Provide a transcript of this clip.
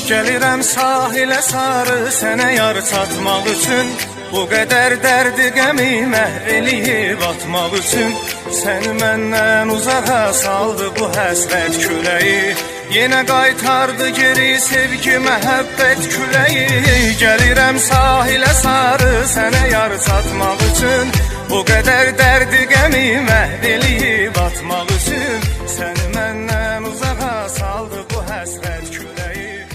Gəlirəm sahilə sarı sənə yar çatmaq üçün, bu qədər dərdi qəmi məhv eləyib atmaq üçün. Səni məndən uzağa saldı bu həsrət küləyi, yenə qaytardı geri sevgi məhəbbət küləyi. Gəlirəm sahilə sarı sənə yar çatmaq üçün, bu qədər dərdi qəmi məhv eləyib atmaq üçün. Səni